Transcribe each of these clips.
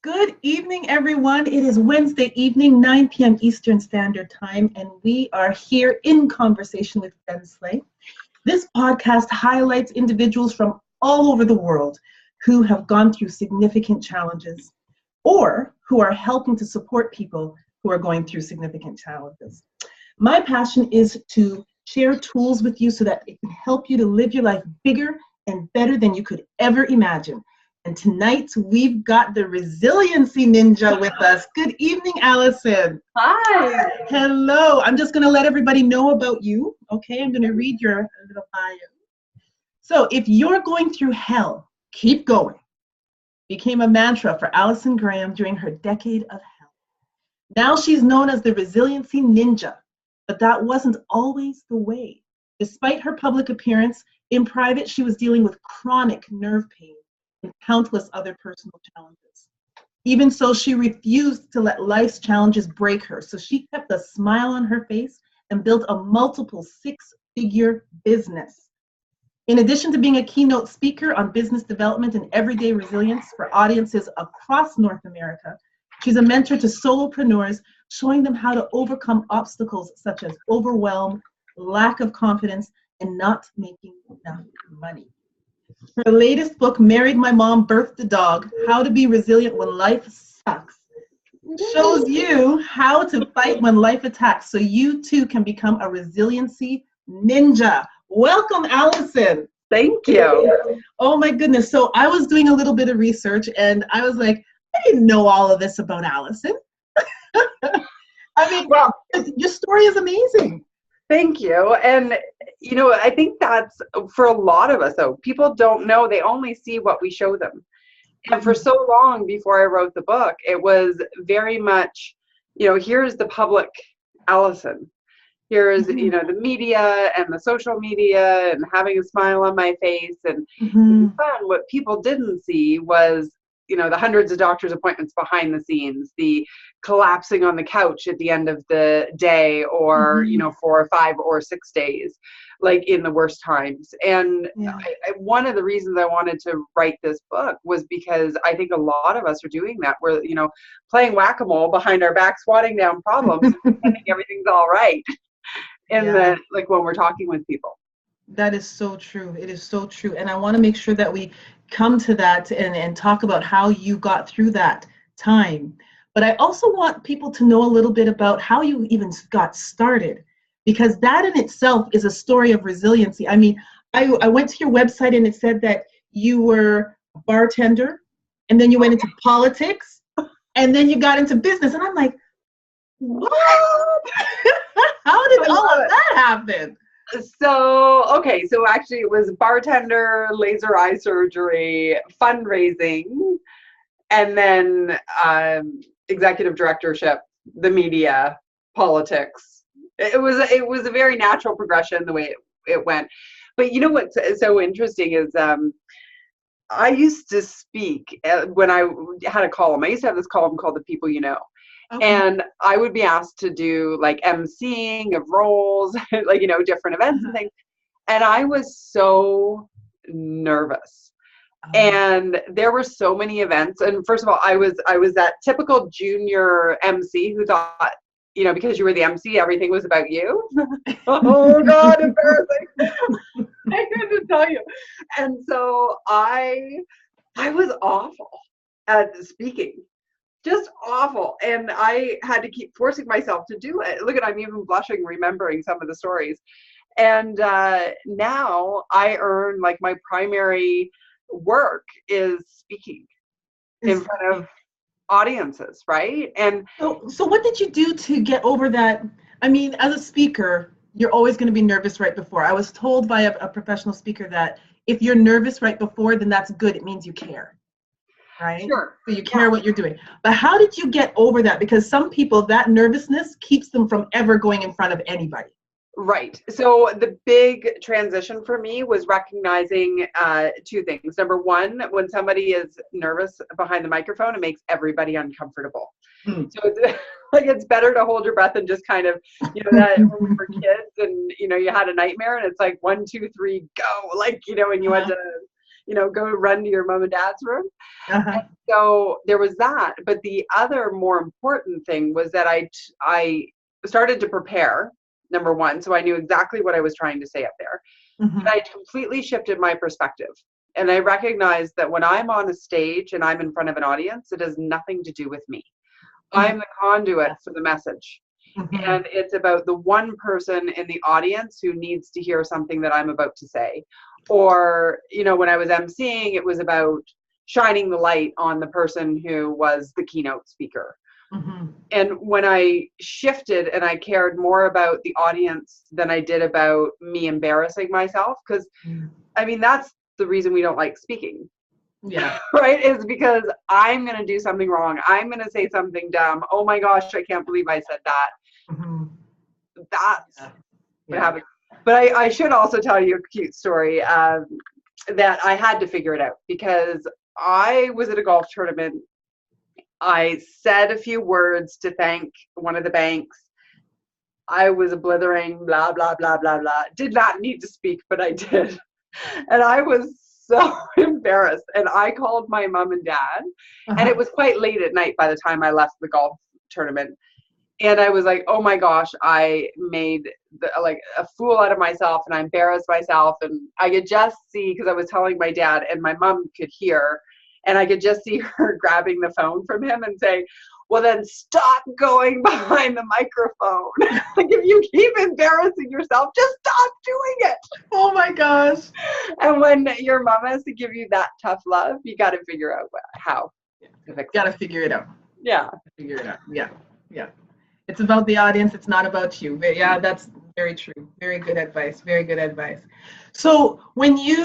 Good evening, everyone. It is Wednesday evening, 9 p.m. Eastern Standard Time, and we are here in conversation with Ben Slay. This podcast highlights individuals from all over the world who have gone through significant challenges or who are helping to support people who are going through significant challenges. My passion is to share tools with you so that it can help you to live your life bigger and better than you could ever imagine. And tonight we've got the resiliency ninja with us. Good evening, Allison. Hi. Hello. I'm just going to let everybody know about you. Okay, I'm going to read your little bio. So, if you're going through hell, keep going. Became a mantra for Allison Graham during her decade of hell. Now she's known as the resiliency ninja, but that wasn't always the way. Despite her public appearance, in private, she was dealing with chronic nerve pain and countless other personal challenges. Even so, she refused to let life's challenges break her. So she kept a smile on her face and built a multiple six-figure business. In addition to being a keynote speaker on business development and everyday resilience for audiences across North America, she's a mentor to solopreneurs, showing them how to overcome obstacles such as overwhelm, lack of confidence, and not making enough money. Her latest book, Married My Mom, Birthed a Dog, How to Be Resilient When Life Sucks, shows you how to fight when life attacks so you too can become a resiliency ninja. Welcome, Allison. Thank you. Oh my goodness. So I was doing a little bit of research and I was like, I didn't know all of this about Allison. I mean, well, your story is amazing. Thank you. And, I think that's for a lot of us, though. People don't know. They only see what we show them. And for so long before I wrote the book, it was very much, here's the public Allison. Here's, the media and the social media and having a smile on my face. And what people didn't see was, the hundreds of doctor's appointments behind the scenes, the collapsing on the couch at the end of the day or, 4 or 5 or 6 days, like in the worst times. And one of the reasons I wanted to write this book was because I think a lot of us are doing that. We're, playing whack-a-mole behind our back, swatting down problems, and thinking everything's all right. And then, like when we're talking with people. That is so true. It is so true. And I want to make sure that we come to that and talk about how you got through that time. But I also want people to know a little bit about how you even got started, because that in itself is a story of resiliency. I mean, I went to your website and it said that you were a bartender and then you went into politics and then you got into business. And I'm like, what? How did all of that happen? So actually it was bartender, laser eye surgery, fundraising, and then executive directorship, the media, politics. It was a very natural progression the way it went. But you know what's so interesting is I used to speak when I had a column. I used to have this column called The People You Know. Okay. And I would be asked to do like emceeing of roles, like, different events and things. And I was so nervous. And there were so many events. And first of all, I was that typical junior MC who thought, because you were the MC, everything was about you. Oh God, embarrassing. I had to tell you. And so I was awful at speaking. Just awful. And I had to keep forcing myself to do it. Look I'm even blushing remembering some of the stories. And now I earn like my primary work is speaking in front of audiences, right? And so what did you do to get over that? I mean, as a speaker, you're always going to be nervous right before. I was told by a professional speaker that if you're nervous right before, then that's good. It means you care. Right? Sure. So you care what you're doing. But how did you get over that? Because some people, that nervousness keeps them from ever going in front of anybody. Right. So the big transition for me was recognizing 2 things. Number one, when somebody is nervous behind the microphone, it makes everybody uncomfortable. So it's better to hold your breath and just kind of, that when we were kids and, you had a nightmare and it's like 1, 2, 3, go, like, and you had to go run to your mom and dad's room. Uh-huh. And so there was that. But the other more important thing was that I started to prepare, number one. So I knew exactly what I was trying to say up there. Mm-hmm. But I completely shifted my perspective. And I recognized that when I'm on a stage and I'm in front of an audience, it has nothing to do with me. I'm the conduit for the message. Mm-hmm. And it's about the one person in the audience who needs to hear something that I'm about to say. Or, when I was emceeing, it was about shining the light on the person who was the keynote speaker. Mm-hmm. And when I shifted and I cared more about the audience than I did about me embarrassing myself, because that's the reason we don't like speaking. Yeah. Right? Is because I'm going to do something wrong. I'm going to say something dumb. Oh my gosh, I can't believe I said that. Mm-hmm. That's what happened. But I should also tell you a cute story that I had to figure it out, because I was at a golf tournament. I said a few words to thank one of the banks. I was a blithering blah, blah, blah, blah, blah. Did not need to speak, but I did. And I was so embarrassed. And I called my mom and dad. And it was quite late at night by the time I left the golf tournament. And I was like, oh my gosh, I made a fool out of myself, and I embarrassed myself. And I could just see, because I was telling my dad, and my mom could hear, and I could just see her grabbing the phone from him and saying, well, then stop going behind the microphone. Like, if you keep embarrassing yourself, just stop doing it. Oh my gosh. And when your mom has to give you that tough love, you got to figure out how to fix it. Got to figure it out. Yeah. Figure it out. Yeah. Yeah. It's about the audience. It's not about you. But yeah, that's very true. Very good advice. Very good advice. So when you,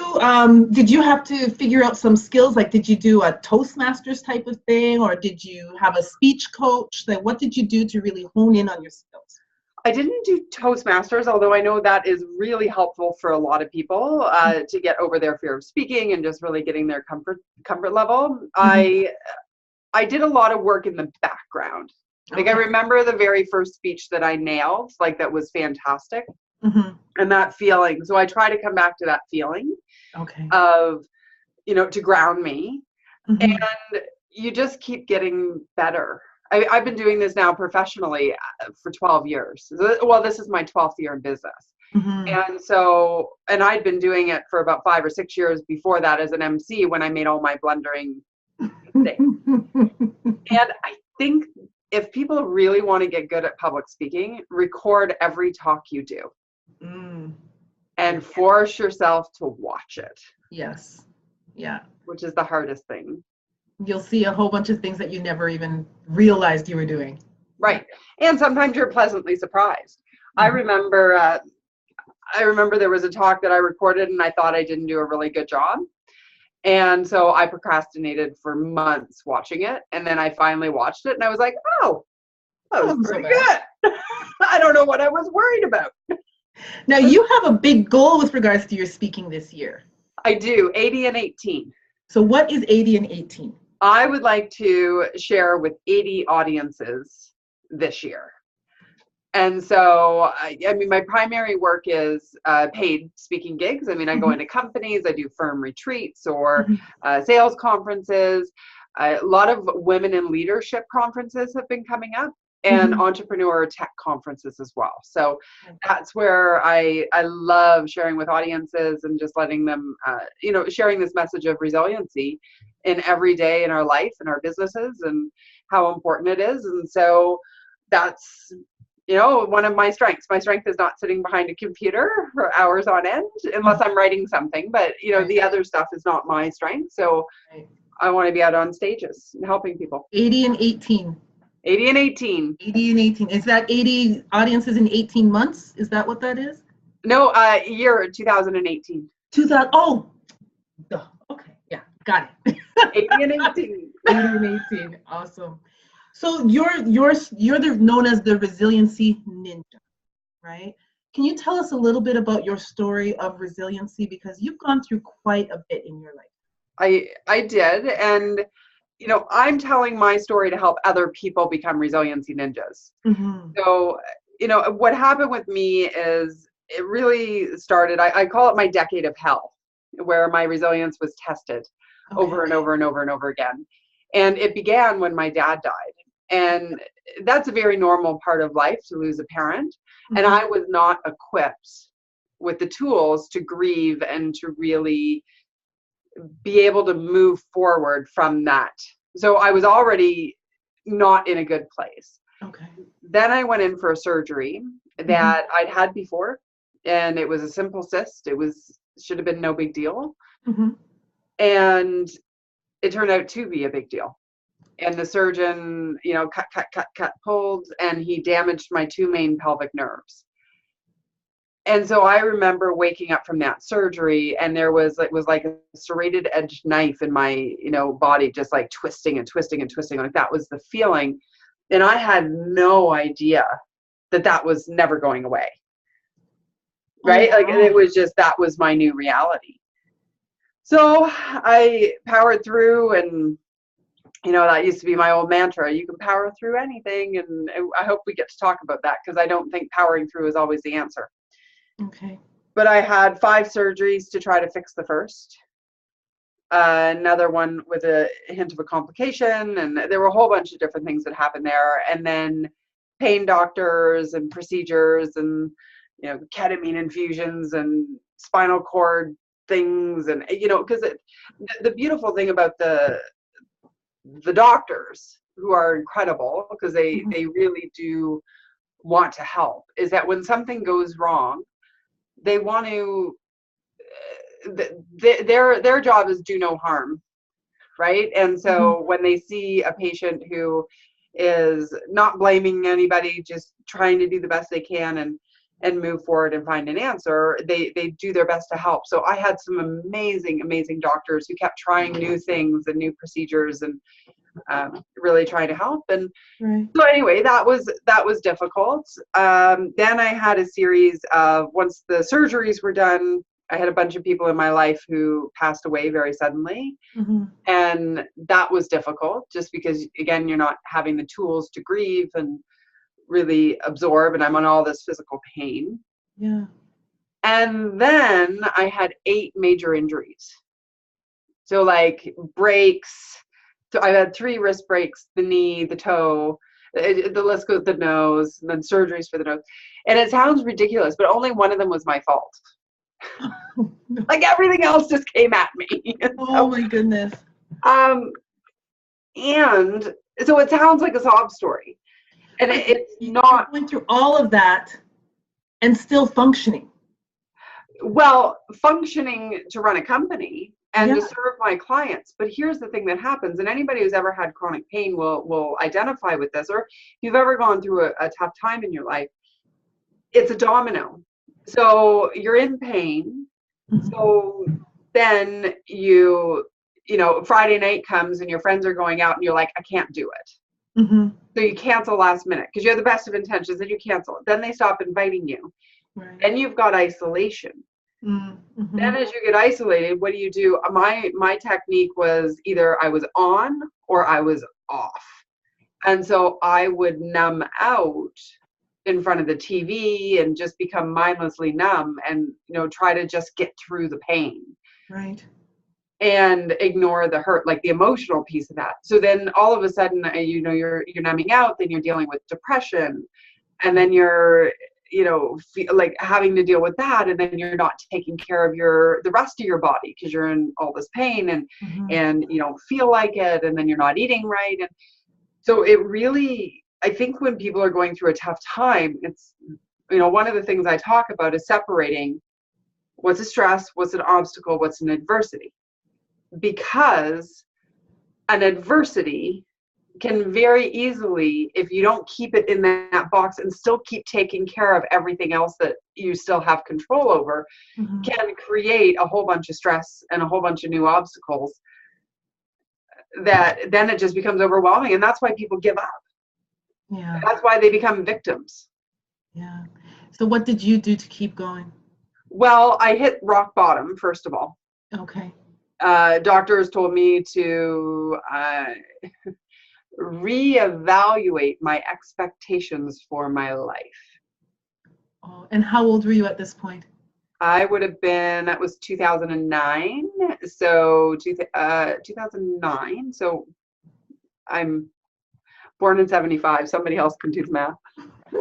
did you have to figure out some skills? Like, did you do a Toastmasters type of thing, or did you have a speech coach? Like, what did you do to really hone in on your skills? I didn't do Toastmasters, although I know that is really helpful for a lot of people to get over their fear of speaking and just really getting their comfort level. Mm-hmm. I did a lot of work in the background. Like, I remember the very first speech that I nailed, like, that was fantastic. Mm-hmm. And that feeling. So I try to come back to that feeling of, to ground me. Mm-hmm. And you just keep getting better. I've been doing this now professionally for 12 years. Well, this is my 12th year in business. Mm-hmm. And I'd been doing it for about 5 or 6 years before that as an MC, when I made all my blundering mistakes. And I think if people really want to get good at public speaking, record every talk you do. And force yourself to watch it. Yes. Yeah. Which is the hardest thing. You'll see a whole bunch of things that you never even realized you were doing. Right. And sometimes you're pleasantly surprised. Mm-hmm. I remember there was a talk that I recorded and I thought I didn't do a really good job. And so I procrastinated for months watching it. And then I finally watched it and I was like, oh, that was pretty good. I don't know what I was worried about. Now, you have a big goal with regards to your speaking this year. I do, 80 and 18. So what is 80 and 18? I would like to share with 80 audiences this year. And so, my primary work is paid speaking gigs. I go into companies, I do firm retreats or sales conferences. A lot of women in leadership conferences have been coming up, and entrepreneur tech conferences as well. So that's where I love sharing with audiences and just letting them, sharing this message of resiliency in every day in our life and our businesses and how important it is. And so that's, one of my strengths. My strength is not sitting behind a computer for hours on end, unless I'm writing something, but the other stuff is not my strength. So I want to be out on stages and helping people. 80 and 18. 80 and 18. 80 and 18. Is that 80 audiences in 18 months? Is that what that is? No, year 2018. 2000. Oh, okay. Yeah, got it. 80 and 18. 80 and 18. Awesome. So you're known as the resiliency ninja, right? Can you tell us a little bit about your story of resiliency, because you've gone through quite a bit in your life? I did, and I'm telling my story to help other people become resiliency ninjas. So, what happened with me is it really started, I call it my decade of hell. where my resilience was tested Okay. over and over and over and over again. And it began when my dad died. And that's a very normal part of life, to lose a parent. And I was not equipped with the tools to grieve and to really be able to move forward from that. So I was already not in a good place. Okay. Then I went in for a surgery that I'd had before, and it was a simple cyst. Should have been no big deal. And it turned out to be a big deal. And the surgeon, cut, pulled, and he damaged my 2 main pelvic nerves. And so I remember waking up from that surgery, and it was like a serrated edged knife in my, body, just like twisting and twisting and twisting. Like that was the feeling. And I had no idea that was never going away. Right? Oh, wow. Like it was just, that was my new reality. So I powered through, and that used to be my old mantra. You can power through anything. And I hope we get to talk about that, because I don't think powering through is always the answer. Okay. But I had 5 surgeries to try to fix the first. Another one with a hint of a complication. And there were a whole bunch of different things that happened there. And then pain doctors and procedures and, ketamine infusions and spinal cord things. And, because the beautiful thing about the doctors, who are incredible, because they really do want to help, is that when something goes wrong, they want to, their job is do no harm, right? And so when they see a patient who is not blaming anybody, just trying to do the best they can and move forward and find an answer, they do their best to help. So I had some amazing doctors who kept trying new things and new procedures and really trying to help. And so anyway, that was difficult. Then I had a series of, once the surgeries were done, I had a bunch of people in my life who passed away very suddenly. And that was difficult, just because, again, you're not having the tools to grieve and really absorb, and I'm on all this physical pain. Yeah. And then I had 8 major injuries. So like breaks. So I had 3 wrist breaks, the knee, the toe, the list goes, the nose, and then surgeries for the nose. And it sounds ridiculous, but only one of them was my fault. Like everything else just came at me. Oh my goodness. And so it sounds like a sob story. And it's not. You're going through all of that and still functioning. Well, functioning to run a company and to serve my clients. But here's the thing that happens, and anybody who's ever had chronic pain will identify with this, or if you've ever gone through a tough time in your life, it's a domino. So you're in pain. So then Friday night comes and your friends are going out and you're like, I can't do it. So you cancel last minute because you have the best of intentions, and you cancel it. Then they stop inviting you. Then you've got isolation. Then as you get isolated, what do you do? My technique was either I was on or I was off. And so I would numb out in front of the TV and just become mindlessly numb and, try to just get through the pain. Right. And ignore the hurt, like the emotional piece of that. So then all of a sudden, you're numbing out, then you're dealing with depression, and then you're, like having to deal with that, and then you're not taking care of the rest of your body because you're in all this pain and you don't feel like it, and then you're not eating right. And so it really, I think when people are going through a tough time, it's, one of the things I talk about is separating what's a stress, what's an obstacle, what's an adversity. Because an adversity can very easily, if you don't keep it in that box and still keep taking care of everything else that you still have control over, can create a whole bunch of stress and a whole bunch of new obstacles that then it just becomes overwhelming. And that's why people give up. Yeah. That's why they become victims. Yeah. So what did you do to keep going? Well, I hit rock bottom, first of all. Okay. Doctors told me to reevaluate my expectations for my life. Oh, and how old were you at this point? I would have been, that was 2009. So 2009. So I'm born in 75. Somebody else can do the math. I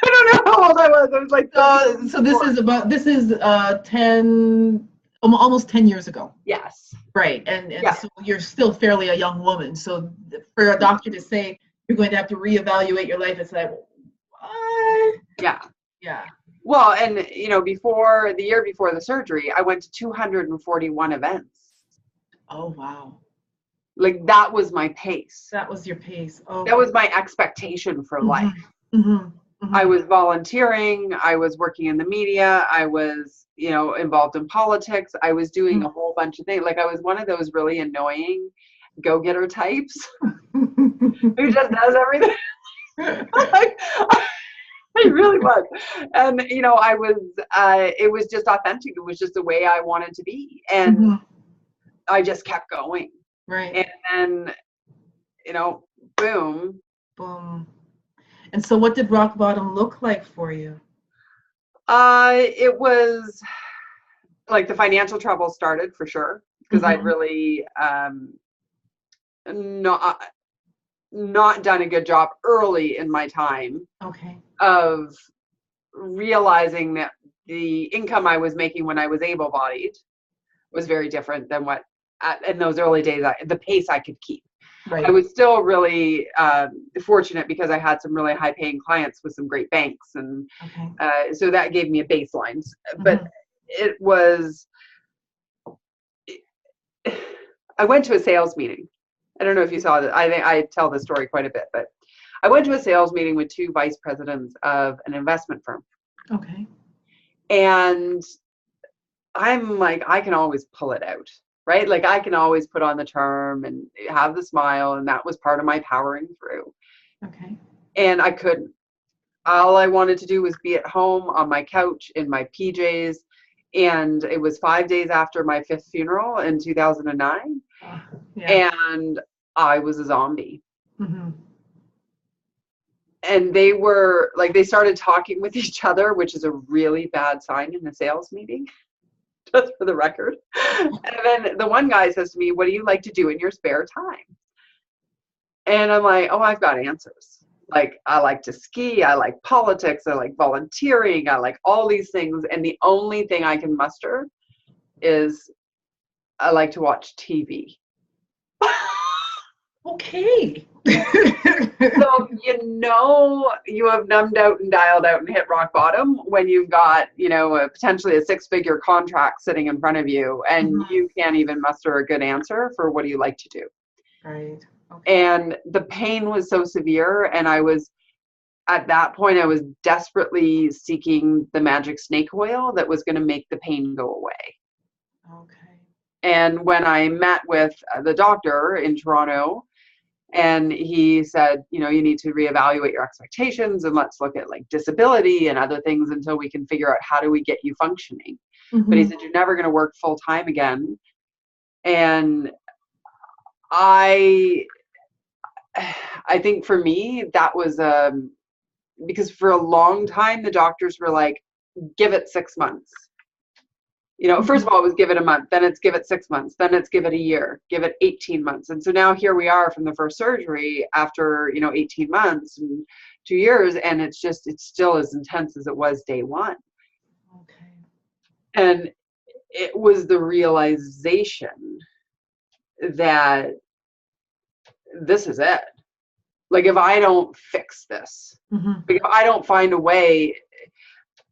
don't know how old I was. I was like, so this is 10, almost 10 years ago. yes. Right. And Yeah. so you're still fairly a young woman. So for a doctor to say you're going to have to reevaluate your life, it's like, what? Yeah. Yeah. Well, and you know, before the year before the surgery, I went to 241 events. Oh, wow. Like that was my pace. That was your pace. Oh, That was my expectation for life. Mm-hmm. Mm-hmm. I was volunteering. I was working in the media. I was, you know, involved in politics. I was doing a whole bunch of things. Like I was one of those really annoying go-getter types who just does everything. Like, I really was. And, you know, it was just authentic. It was just the way I wanted to be. And I just kept going. Right. And then, you know, boom. Boom. And so what did rock bottom look like for you? It was like the financial trouble started for sure. Because I'd really not done a good job early in my time of realizing that the income I was making when I was able-bodied was very different than what in those early days the pace I could keep. Right. I was still really fortunate because I had some really high-paying clients with some great banks, and so that gave me a baseline. But it was, I went to a sales meeting. I don't know if you saw that. I think I tell this story quite a bit, but I went to a sales meeting with two vice presidents of an investment firm. Okay. And I'm like, I can always pull it out, right? Like I can always put on the term and have the smile. And that was part of my powering through. Okay. And I couldn't. All I wanted to do was be at home on my couch in my PJs. And it was 5 days after my 5th funeral in 2009. And I was a zombie. And they were like, they started talking with each other, which is a really bad sign in a sales meeting, just for the record. And then the one guy says to me, "What do you like to do in your spare time?" And I'm like, "Oh, I've got answers. Like, I like to ski. I like politics. I like volunteering. I like all these things. And the only thing I can muster is I like to watch TV." Okay. So, you know, you have numbed out and dialed out and hit rock bottom when you've got, you know, potentially a 6-figure contract sitting in front of you and you can't even muster a good answer for what do you like to do. Right. Okay. And the pain was so severe. And I was, at that point, I was desperately seeking the magic snake oil that was going to make the pain go away. Okay. And when I met with the doctor in Toronto, and he said, you know, you need to reevaluate your expectations and let's look at like disability and other things until we can figure out how do we get you functioning. But he said, you're never going to work full time again. And I think for me, that was because for a long time, the doctors were like, give it 6 months. You know, first of all, it was give it a month, then it's give it 6 months, then it's give it a year, give it 18 months. And so now here we are from the first surgery after, you know, 18 months and 2 years. And it's still as intense as it was day one. Okay. And it was the realization that this is it. Like if I don't fix this, if I don't find a way,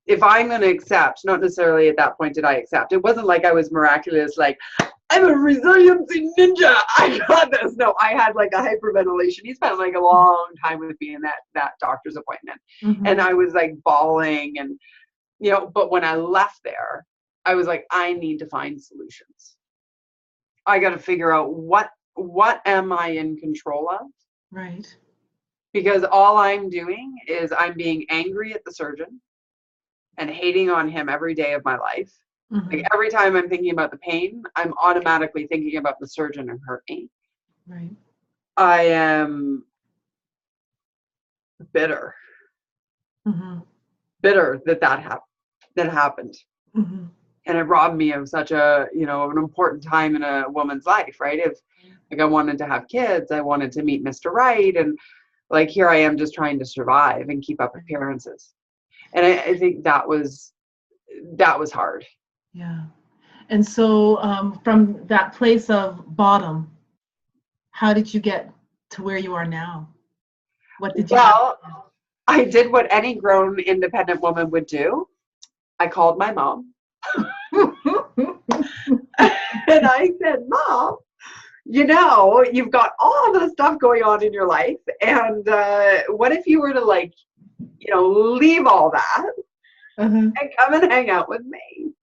if I'm going to accept, not necessarily at that point did I accept. It wasn't like I was miraculous, like, I'm a resiliency ninja. I got this. No, I had like a hyperventilation. He spent like a long time with me in that doctor's appointment. And I was like bawling and, you know, but when I left there, I was like, I need to find solutions. I got to figure out what am I in control of? Right. Because all I'm doing is I'm being angry at the surgeon and hating on him every day of my life. Like every time I'm thinking about the pain, I'm automatically thinking about the surgeon who hurt me. Right. I am bitter. bitter that happened. Mm-hmm. And it robbed me of such a, an important time in a woman's life, right? If like I wanted to have kids, I wanted to meet Mr. Right. And like, here I am just trying to survive and keep up appearances. And I think that was hard. Yeah. And so from that place of bottom, how did you get to where you are now? What did you do? Well, I did what any grown independent woman would do. I called my mom. And I said, Mom, you've got all this stuff going on in your life. And what if you were to leave all that and come and hang out with me?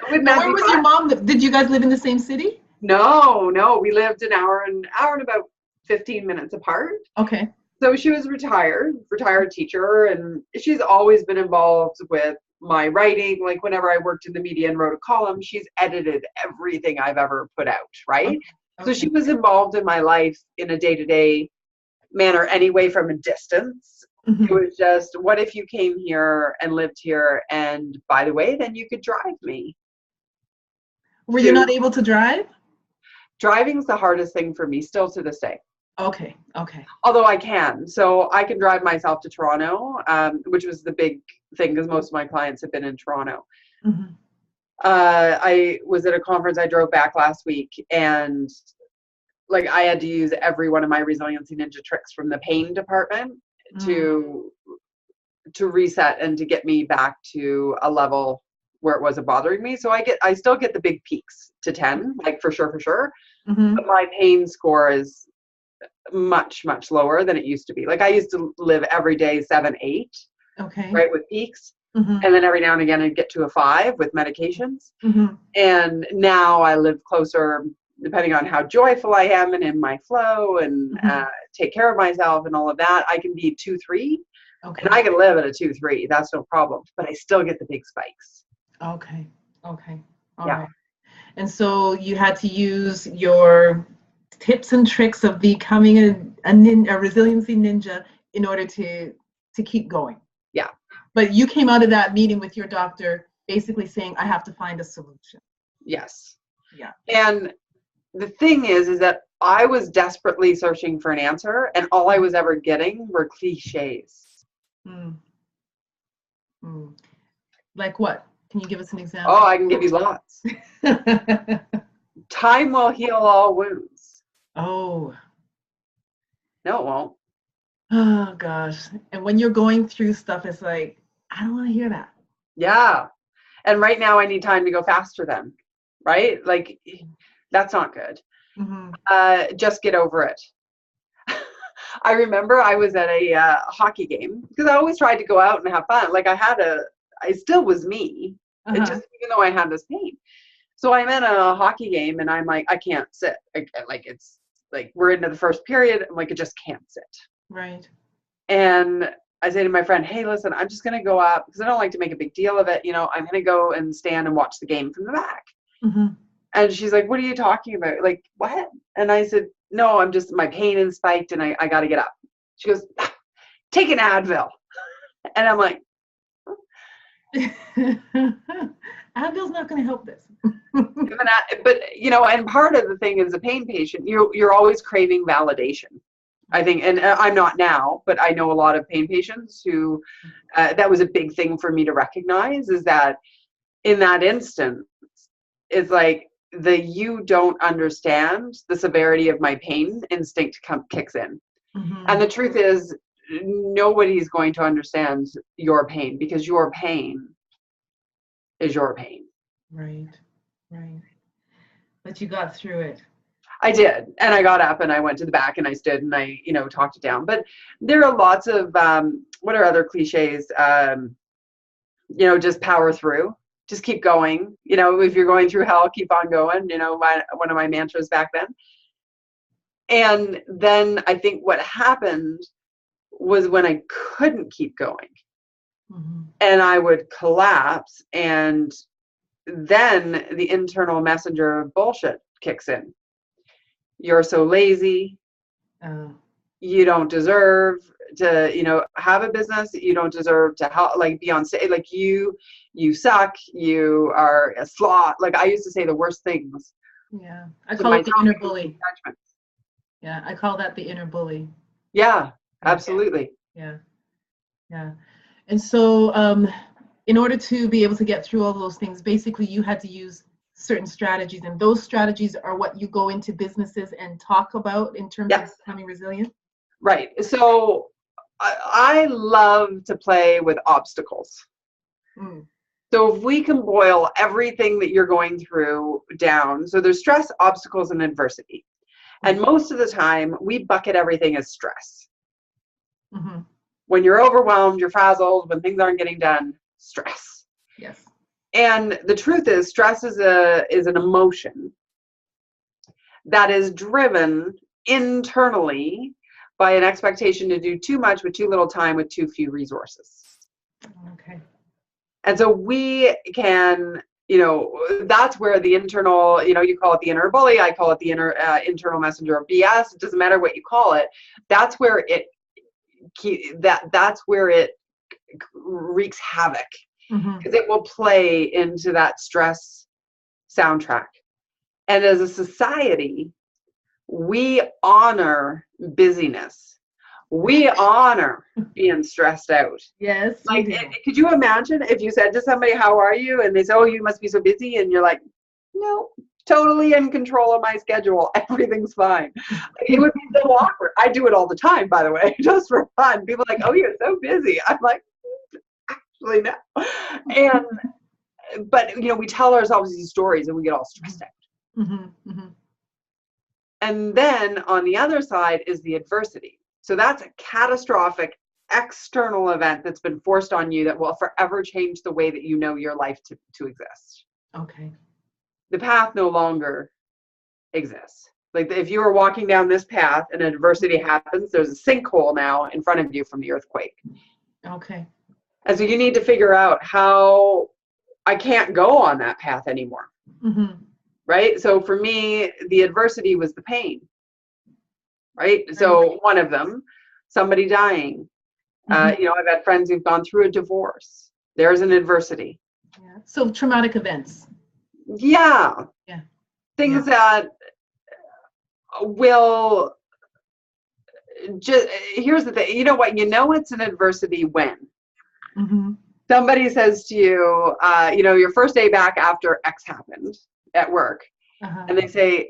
Where was your mom? Did you guys live in the same city? No. We lived an hour and about 15 minutes apart. Okay. So she was retired teacher, and she's always been involved with my writing. Like whenever I worked in the media and wrote a column, she's edited everything I've ever put out, right? Okay. So she was involved in my life in a day-to-day manner anyway from a distance. Mm-hmm. It was just, what if you came here and lived here, and by the way, then you could drive me. Were you not able to drive? Driving's the hardest thing for me still to this day. Okay. Although I can. So I can drive myself to Toronto, which was the big thing because most of my clients have been in Toronto. Mm-hmm. I was at a conference. I drove back last week, and I had to use every one of my resiliency ninja tricks from the pain department to reset and to get me back to a level where it wasn't bothering me. So I still get the big peaks to 10, for sure. Mm-hmm. But my pain score is much, much lower than it used to be. I used to live every day 7, 8, okay, right, with peaks. Mm-hmm. And then every now and again I'd get to a 5 with medications. Mm-hmm. And now I live closer, depending on how joyful I am and in my flow and take care of myself and all of that. I can be 2, 3. Okay. And I can live at a 2, 3. That's no problem. But I still get the big spikes. Okay. All right. And so you had to use your tips and tricks of becoming a resiliency ninja in order to keep going. Yeah. But you came out of that meeting with your doctor basically saying, I have to find a solution. Yes. Yeah. And the thing is that I was desperately searching for an answer, and all I was ever getting were cliches. Like what? Can you give us an example? Oh, I can give you lots. Time will heal all wounds. Oh. No, it won't. Oh, gosh. And when you're going through stuff, it's like, I don't want to hear that. Yeah. And right now I need time to go faster then, right? That's not good. Mm-hmm. Just get over it. I remember I was at a hockey game because I always tried to go out and have fun. I still was me, just even though I had this pain. So I'm in a hockey game and I'm like, I can't sit. It's we're into the first period. I'm like, I just can't sit. Right. And I say to my friend, hey, listen, I'm just going to go up because I don't like to make a big deal of it. I'm going to go and stand and watch the game from the back. Mm-hmm. And she's like, what are you talking about? What? And I said, no, my pain is spiked and I got to get up. She goes, take an Advil. And I'm like, Advil's not going to help this. But and part of the thing is a pain patient, you're always craving validation, I think. And I'm not now, but I know a lot of pain patients who that was a big thing for me to recognize, is that in that instance, it's you don't understand the severity of my pain instinct kicks in. Mm-hmm. And the truth is, nobody's going to understand your pain because your pain is your pain. Right. But you got through it. I did. And I got up and I went to the back and I stood and I, talked it down. But there are lots of, what are other cliches? Just power through. Just keep going. If you're going through hell, keep on going. One of my mantras back then. And then I think what happened was when I couldn't keep going, and I would collapse, and then the internal messenger of bullshit kicks in. You're so lazy. You don't deserve. to, you know, have a business. You don't deserve to help, like, be on stage. Like, you suck. You are a sloth. Like, I used to say the worst things. Yeah. I to call it the myself inner because of bully. judgment. Yeah. I call that the inner bully. Yeah, absolutely. Yeah. Yeah. And so, in order to be able to get through all those things, basically you had to use certain strategies, and those strategies are what you go into businesses and talk about in terms of becoming resilient. Right. So I love to play with obstacles. So if we can boil everything that you're going through down, so there's stress, obstacles, and adversity. And most of the time we bucket everything as stress. When you're overwhelmed, you're frazzled, when things aren't getting done, stress. Yes. And the truth is, stress is an emotion that is driven internally by an expectation to do too much with too little time with too few resources. Okay. And so we can, you know, that's where the internal, you know, you call it the inner bully, I call it the internal messenger of BS. It doesn't matter what you call it. That's where that's where it wreaks havoc, because it will play into that stress soundtrack. And as a society, we honor busyness. We honor being stressed out. Yes. Like, could you imagine if you said to somebody, how are you? And they say, oh, you must be so busy. And you're like, no, totally in control of my schedule. Everything's fine. It would be so awkward. I do it all the time, by the way, just for fun. People are like, oh, you're so busy. I'm like, actually, no. But, you know, we tell ourselves these stories and we get all stressed out. And then on the other side is the adversity. So that's a catastrophic external event that's been forced on you that will forever change the way that you know your life to exist. Okay. The path no longer exists. Like, if you are walking down this path and adversity happens, there's a sinkhole now in front of you from the earthquake. Okay. And so you need to figure out how I can't go on that path anymore. Right? So for me, the adversity was the pain. Right? So one of them, somebody dying. You know, I've had friends who've gone through a divorce. There's an adversity. Yeah. So traumatic events. Yeah. Things that will just, here's the thing. You know what? You know it's an adversity when somebody says to you, you know, your first day back after X happened at work, and they say,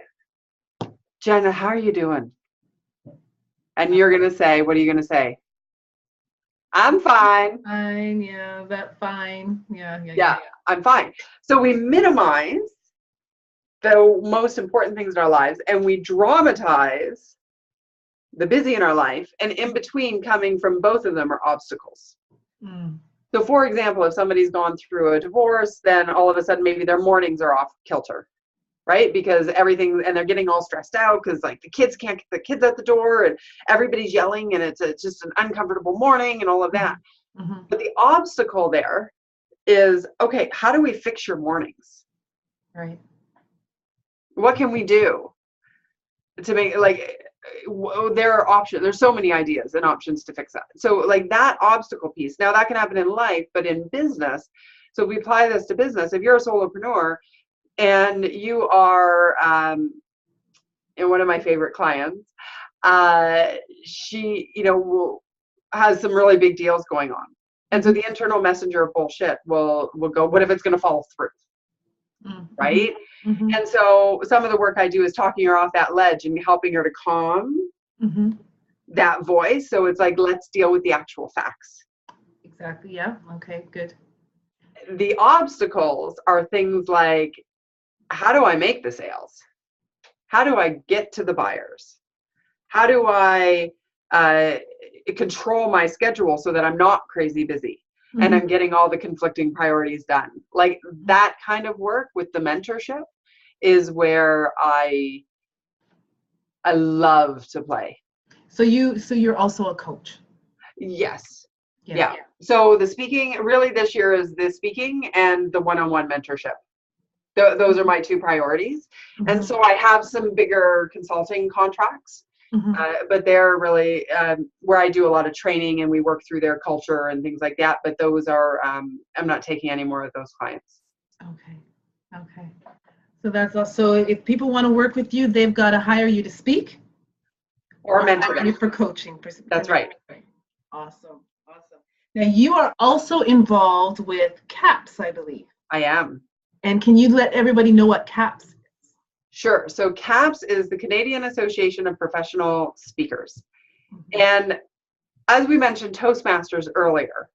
Jenna, how are you doing? And you're going to say, what are you going to say? I'm fine. Fine, yeah, that fine. Yeah, I'm fine. So we minimize the most important things in our lives, and we dramatize the busy in our life, and in between, coming from both of them, are obstacles. So for example, if somebody's gone through a divorce, then all of a sudden maybe their mornings are off kilter, right? Because everything, and they're getting all stressed out because, like, the kids can't get the kids out the door and everybody's yelling and it's just an uncomfortable morning and all of that. But the obstacle there is, okay, how do we fix your mornings? Right. What can we do to make, like, there are options. There's so many ideas and options to fix that. So, like, that obstacle piece, now that can happen in life, but in business, so we apply this to business. If you're a solopreneur and you are, and one of my favorite clients, she, you know, has some really big deals going on. And so the internal messenger of bullshit will go, what if it's going to fall through? Right? And so some of the work I do is talking her off that ledge and helping her to calm that voice. So it's like, let's deal with the actual facts. Exactly. Yeah. Okay, good. The obstacles are things like, how do I make the sales? How do I get to the buyers? How do I control my schedule so that I'm not crazy busy and I'm getting all the conflicting priorities done? Like, that kind of work with the mentorship is where I love to play. So you're also a coach. Yes. Yeah. So the speaking, really this year is the speaking and the one-on-one mentorship. Those are my two priorities. And so I have some bigger consulting contracts But they're really where I do a lot of training and we work through their culture and things like that. But those are, I'm not taking any more of those clients. Okay. Okay. So that's also, if people want to work with you, they've got to hire you to speak Or mentor hire them. you for coaching. That's right. Awesome. Awesome. Now you are also involved with CAPS, I believe. I am. And can you let everybody know what CAPS is? Sure. So CAPS is the Canadian Association of Professional Speakers. And as we mentioned Toastmasters earlier,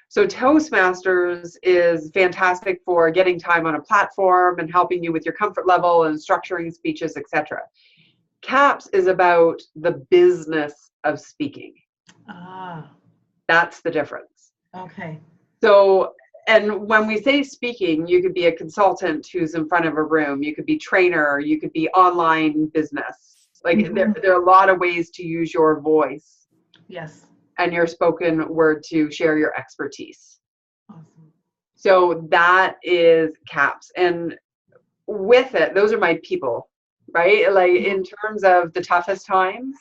so Toastmasters is fantastic for getting time on a platform and helping you with your comfort level and structuring speeches, etc. CAPS is about the business of speaking. Ah. That's the difference. Okay. So, and when we say speaking, you could be a consultant who's in front of a room, you could be trainer, you could be online business. Like there are a lot of ways to use your voice. Yes. And your spoken word to share your expertise. Awesome. So that is CAPS. And with it, those are my people, right? Like in terms of the toughest times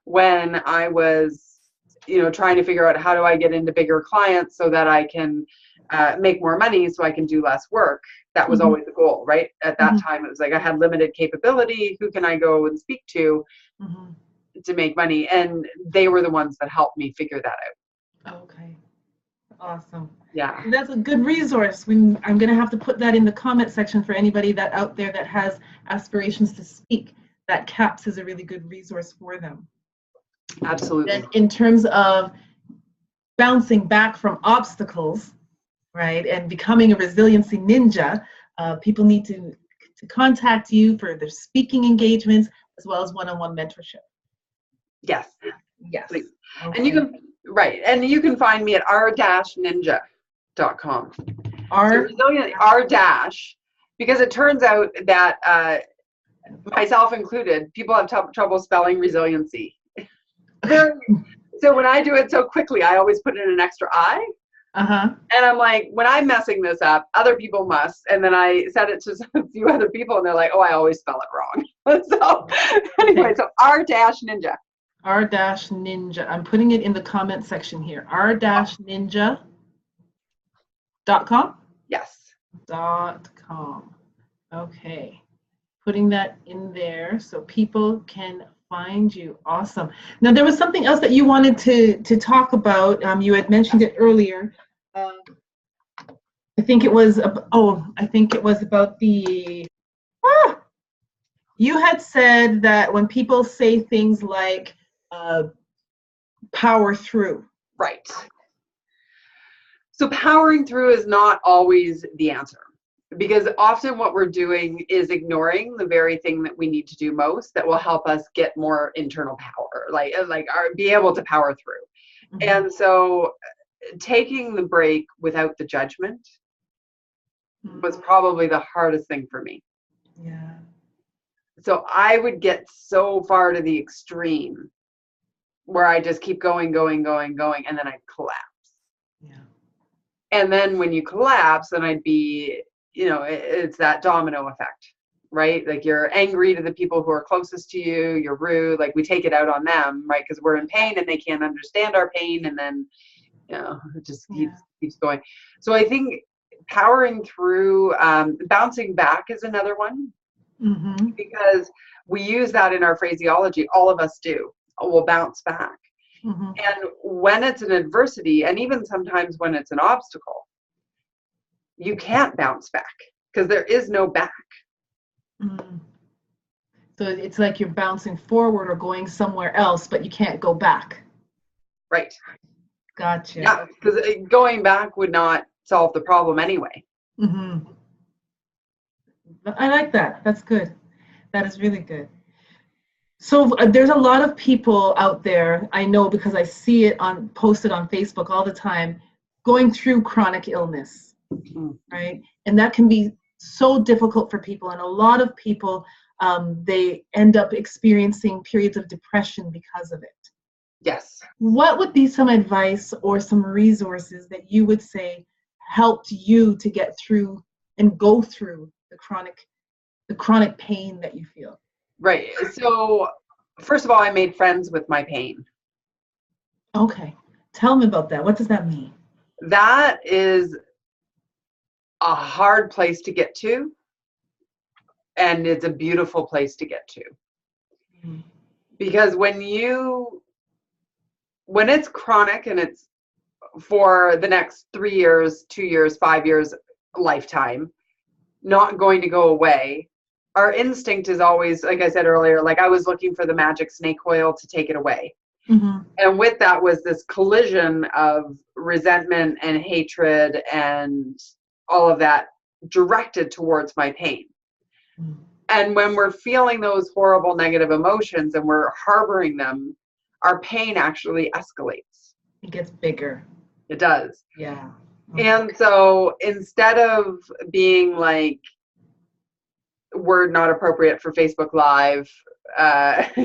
when I was, trying to figure out how do I get into bigger clients so that I can make more money so I can do less work. That was always the goal, right? At that time, it was like I had limited capability. Who can I go and speak to make money? And they were the ones that helped me figure that out. Okay. Awesome. Yeah. That's a good resource. I'm going to have to put that in the comment section for anybody that out there that has aspirations to speak. That CAPS is a really good resource for them. Absolutely. And in terms of bouncing back from obstacles, right, and becoming a resiliency ninja, people need to contact you for their speaking engagements as well as one-on-one mentorship. Yes. Yes. Please. Okay. And you can find me at r-ninja.com. Because it turns out that myself included, people have trouble spelling resiliency. So when I do it so quickly, I always put in an extra I. And I'm like, when I'm messing this up, other people must. And then I said it to a few other people, and they're like, oh, I always spell it wrong. So anyway, so r-ninja. R-ninja. I'm putting it in the comment section here. r-ninja.com? Yes. .com. Okay. Putting that in there so people can find you. Awesome. Now, there was something else that you wanted to talk about. You had mentioned it earlier. I think it was about the you had said that when people say things like power through. Right. So powering through is not always the answer, because often what we're doing is ignoring the very thing that we need to do most that will help us get more internal power, be able to power through. And so taking the break without the judgment was probably the hardest thing for me. Yeah. So I would get so far to the extreme where I just keep going, and then I'd collapse. Yeah. And then when you collapse, then I'd be, it's that domino effect, right? Like you're angry to the people who are closest to you, you're rude, like we take it out on them, right? Because we're in pain and they can't understand our pain. And then, it just keeps going. So I think powering through, bouncing back is another one, because we use that in our phraseology. All of us do. We'll bounce back. And when it's an adversity, and even sometimes when it's an obstacle, you can't bounce back because there is no back. So it's like you're bouncing forward or going somewhere else, but you can't go back. Right. Gotcha. Yeah, because going back would not solve the problem anyway. I like that. That's good. That is really good. So there's a lot of people out there, I know because I see it posted on Facebook all the time, going through chronic illness, right? And that can be so difficult for people. And a lot of people, they end up experiencing periods of depression because of it. Yes. What would be some advice or some resources that you would say helped you to get through and go through the chronic pain that you feel? Right. So First of all, I made friends with my pain. Okay. Tell me about that. What does that mean? That is a hard place to get to, and it's a beautiful place to get to. Mm. Because when it's chronic and it's for the next 3 years, 2 years, 5 years, lifetime, not going to go away, our instinct is always, like I said earlier, like I was looking for the magic snake oil to take it away. Mm-hmm. And with that was this collision of resentment and hatred and all of that directed towards my pain. Mm. And when we're feeling those horrible negative emotions and we're harboring them, our pain actually escalates. It gets bigger. It does. Yeah. And so instead of being like, word not appropriate for Facebook Live, and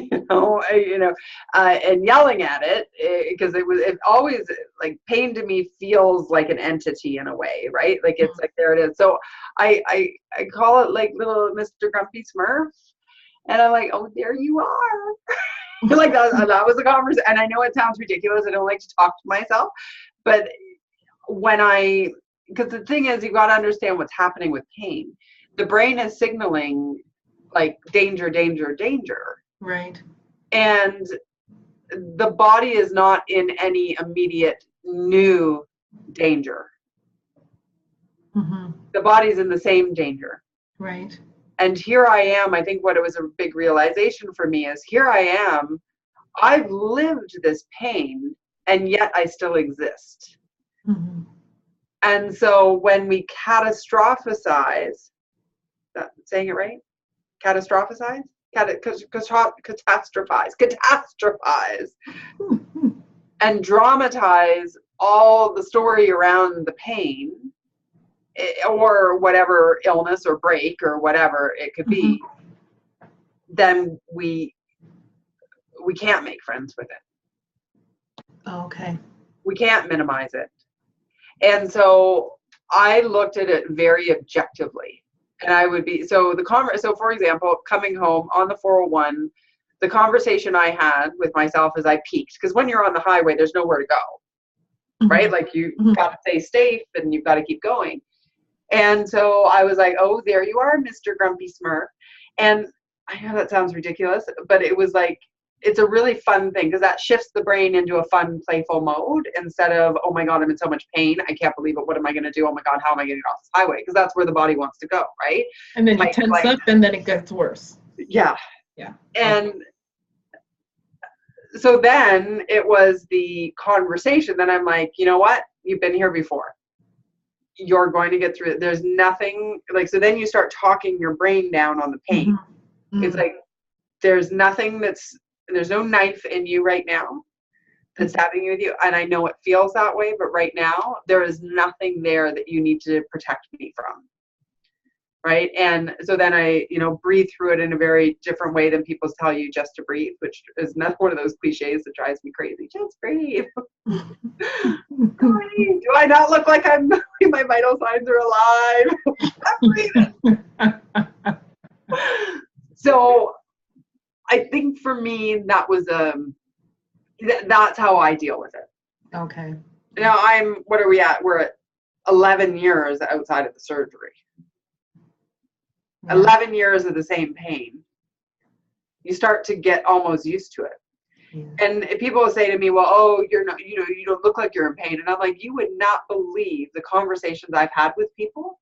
yelling at it, because it always, like, pain to me feels like an entity in a way, right? Like it's like, there it is. So I call it like little Mr. Grumpy Smurf, and I'm like, oh, there you are. Like that was a conversation, and I know it sounds ridiculous. I don't like to talk to myself, but because the thing is, you've got to understand what's happening with pain. The brain is signaling like danger, danger, danger. Right. And the body is not in any immediate new danger. Mm-hmm. The body's in the same danger. Right. And here I am. I think what it was a big realization for me is, here I am. I've lived this pain, and yet I still exist. Mm-hmm. And so when we catastrophize, saying it right? Catastrophize? Catastrophize. Mm-hmm. And dramatize all the story around the pain, or whatever illness or break or whatever it could be, then we can't make friends with it. Okay. We can't minimize it. And so I looked at it very objectively. And I would be, so for example, coming home on the 401, the conversation I had with myself as I peaked, because when you're on the highway, there's nowhere to go, right? Like you've got to stay safe and you've got to keep going. And so I was like, oh, there you are, Mr. Grumpy Smurf. And I know that sounds ridiculous, but it was like, it's a really fun thing, because that shifts the brain into a fun, playful mode instead of, oh my God, I'm in so much pain. I can't believe it. What am I going to do? Oh my God, how am I getting off this highway? Because that's where the body wants to go, right? And then you tense up, and then it gets worse. Yeah. Yeah. And so then it was the conversation. Then I'm like, you know what? You've been here before. You're going to get through it. There's nothing like, so then you start talking your brain down on the pain. Mm-hmm. It's like, there's no knife in you right now that's stabbing you with you. And I know it feels that way, but right now there is nothing there that you need to protect me from. Right. And so then I, breathe through it in a very different way than people tell you just to breathe, which is not one of those cliches that drives me crazy. Just breathe. Breathe. Do I not look like my vital signs are alive? I'm breathing. So I think for me, that was that's how I deal with it. Okay. Now what are we at? We're at 11 years outside of the surgery. Yeah. 11 years of the same pain. You start to get almost used to it. Yeah. And people will say to me, well, oh, you're not, you don't look like you're in pain. And I'm like, you would not believe the conversations I've had with people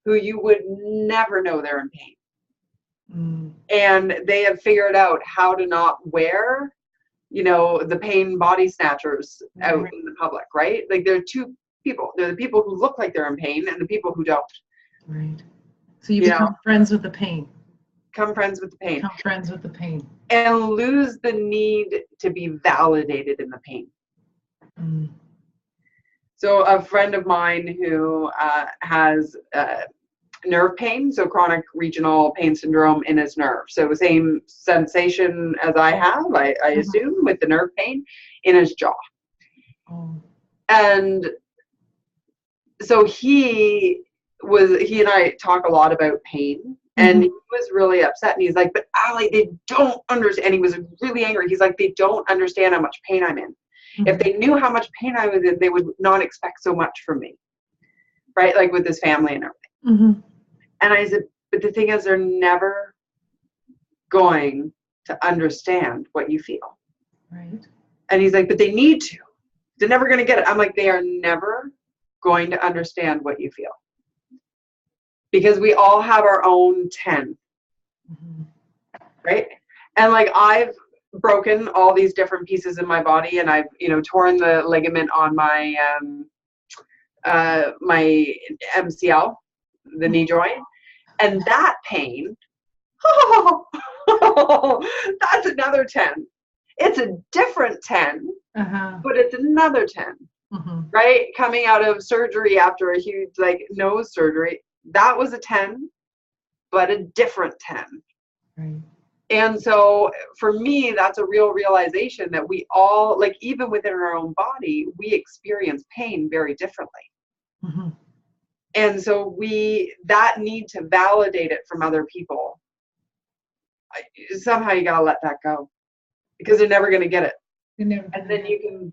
who you would never know they're in pain. And they have figured out how to not wear, the pain body snatchers out in the public, right? Like there are two people. There are the people who look like they're in pain and the people who don't. Right. So you become friends with the pain. Become friends with the pain. Become friends with the pain. And lose the need to be validated in the pain. So a friend of mine who has nerve pain, so chronic regional pain syndrome in his nerve. So same sensation as I have, I assume, with the nerve pain in his jaw. And so he and I talk a lot about pain And he was really upset. And he's like, but Allie, they don't understand. And he was really angry. He's like, they don't understand how much pain I'm in. If they knew how much pain I was in, they would not expect so much from me. Right? Like with his family and everything. And I said, but the thing is, they're never going to understand what you feel. Right. And he's like, but they need to. They're never going to get it. I'm like, they are never going to understand what you feel. Because we all have our own 10. Right? And like, I've broken all these different pieces in my body, and I've, torn the ligament on my my MCL, the knee joint, and that pain, that's another 10. It's a different 10, but it's another 10, right? Coming out of surgery after a huge nose surgery, that was a 10, but a different 10. Right. And so for me, that's a real realization that we all, even within our own body, we experience pain very differently. And so that need to validate it from other people, somehow you got to let that go, because they're never going to get it. And then you can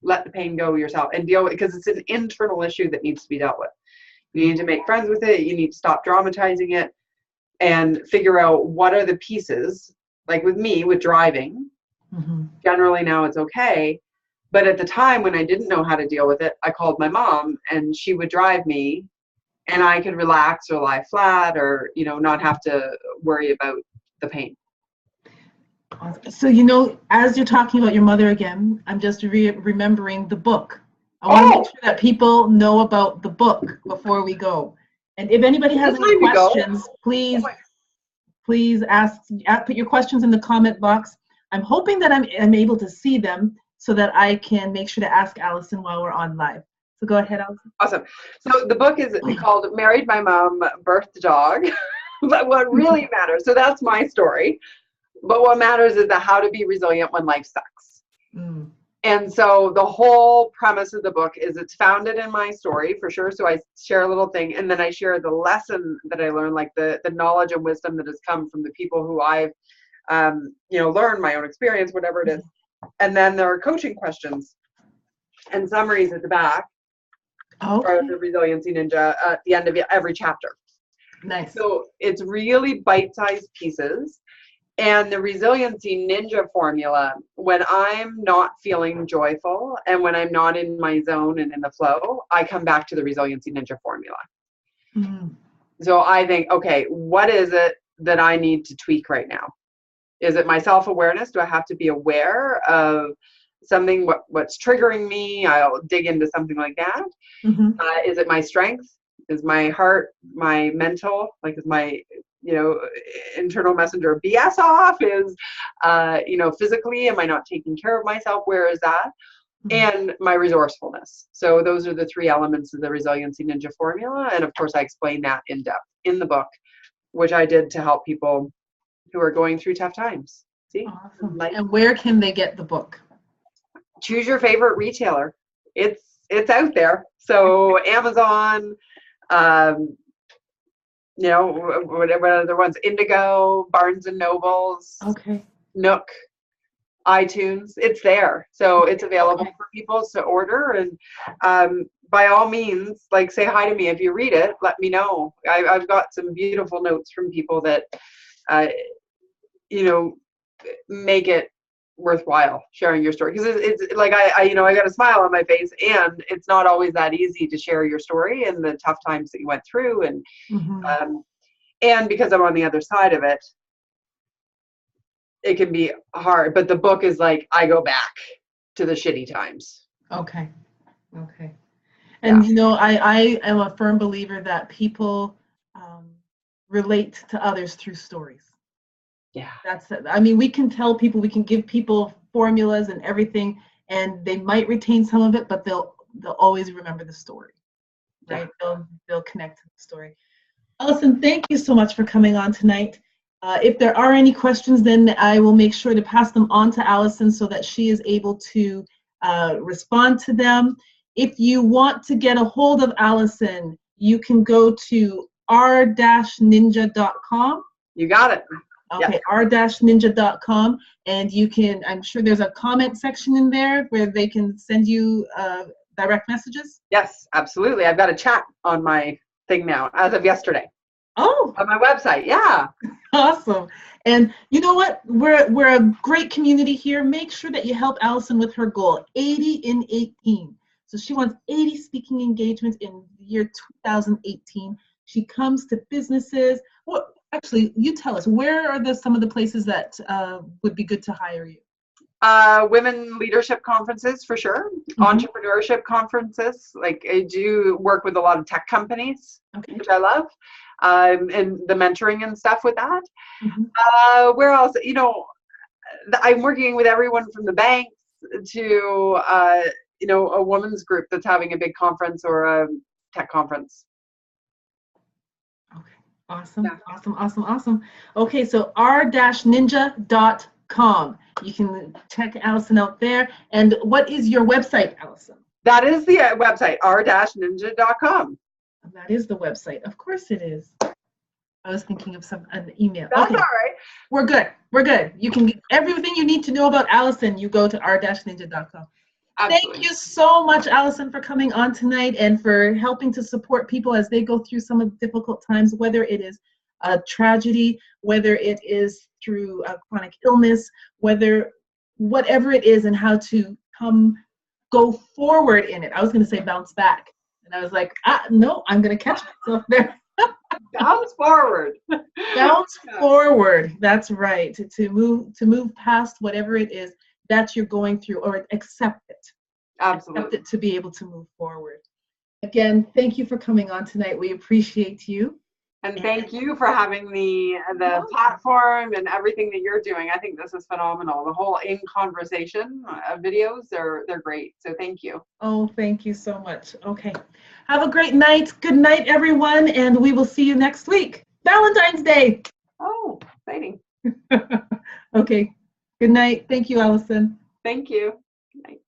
let the pain go yourself and deal with it, because it's an internal issue that needs to be dealt with. You need to make friends with it. You need to stop dramatizing it and figure out what are the pieces. Like with me, with driving, generally now it's okay. But at the time when I didn't know how to deal with it, I called my mom, and she would drive me, and I could relax or lie flat, or, not have to worry about the pain. So, as you're talking about your mother again, I'm just remembering the book. I want to make sure that people know about the book before we go. And if anybody has any questions, please put your questions in the comment box. I'm hoping that I'm able to see them so that I can make sure to ask Allison while we're on live. So go ahead, Allison. Awesome. So the book is called Married My Mom, Birthed Dog. But what really matters, so that's my story. But what matters is the how to be resilient when life sucks. And so the whole premise of the book is it's founded in my story, for sure. So I share a little thing, and then I share the lesson that I learned, like the knowledge and wisdom that has come from the people who I've, learned, my own experience, whatever it is. And then there are coaching questions and summaries at the back. For the Resiliency Ninja at the end of every chapter. Nice. So it's really bite-sized pieces. And the Resiliency Ninja formula, when I'm not feeling joyful and when I'm not in my zone and in the flow, I come back to the Resiliency Ninja formula. So I think, okay, what is it that I need to tweak right now? Is it my self-awareness? Do I have to be aware of something, what's triggering me? I'll dig into something like that. Is it my strength? Is my heart, my mental, is my, internal messenger BS off? Is, physically, am I not taking care of myself? Where is that? And my resourcefulness. So those are the 3 elements of the Resiliency Ninja formula. And of course, I explain that in depth in the book, which I did to help people who are going through tough times. See? Awesome. And where can they get the book? Choose your favorite retailer. It's out there. So Amazon, whatever other ones, Indigo, Barnes and Nobles, Nook, iTunes. It's there. So it's available for people to order. And by all means, say hi to me if you read it. Let me know. I've got some beautiful notes from people that, make it worthwhile sharing your story, because it's I got a smile on my face, and it's not always that easy to share your story and the tough times that you went through, and because I'm on the other side of it, it can be hard. But the book is I go back to the shitty times. Okay. And I am a firm believer that people relate to others through stories. Yeah. That's it. I mean, we can tell people, we can give people formulas and everything, and they might retain some of it, but they'll always remember the story, right? Yeah. They'll connect to the story. Allison, thank you so much for coming on tonight. If there are any questions, then I will make sure to pass them on to Allison so that she is able to respond to them. If you want to get a hold of Allison, you can go to r-ninja.com. You got it. Okay, Yep. r-ninja.com, and you can, I'm sure there's a comment section in there where they can send you direct messages. Yes, absolutely. I've got a chat on my thing now as of yesterday. Oh, On my website. Yeah. awesome. And you know what? We're a great community here. Make sure that you help Allison with her goal, 80 in 18. So she wants 80 speaking engagements in the year 2018. She comes to businesses. Well, actually, you tell us, where are some of the places that would be good to hire you? Women leadership conferences for sure. Entrepreneurship conferences. Like I do work with a lot of tech companies, which I love, and the mentoring and stuff with that. Where else? You know, I'm working with everyone from the banks to you know, a women's group that's having a big conference or a tech conference. Okay, awesome, Yeah. awesome. Okay, so r-ninja.com. You can check Allison out there. And what is your website, Allison? That is the website, r-ninja.com. That is the website. Of course it is. I was thinking of an email. That's okay. all right. We're good. You can get everything you need to know about Allison. You go to r-ninja.com. Absolutely. Thank you so much, Allison, for coming on tonight and for helping to support people as they go through some of the difficult times, whether it is a tragedy, whether it is through a chronic illness, whatever it is, and how to go forward in it. I was going to say bounce back. And I was like, no, I'm going to catch myself there. Bounce forward. Bounce forward. That's right. To move past whatever it is that you're going through, or accept it. Absolutely. Accept it to be able to move forward. Again, thank you for coming on tonight. We appreciate you. And thank you for having the platform and everything that you're doing. I think this is phenomenal. The whole In Conversation videos, they're great. So thank you. Oh, thank you so much. Okay. Have a great night. Good night, everyone. And we will see you next week. Valentine's Day. Oh, exciting. Okay. Good night. Thank you, Allison. Thank you. Good night.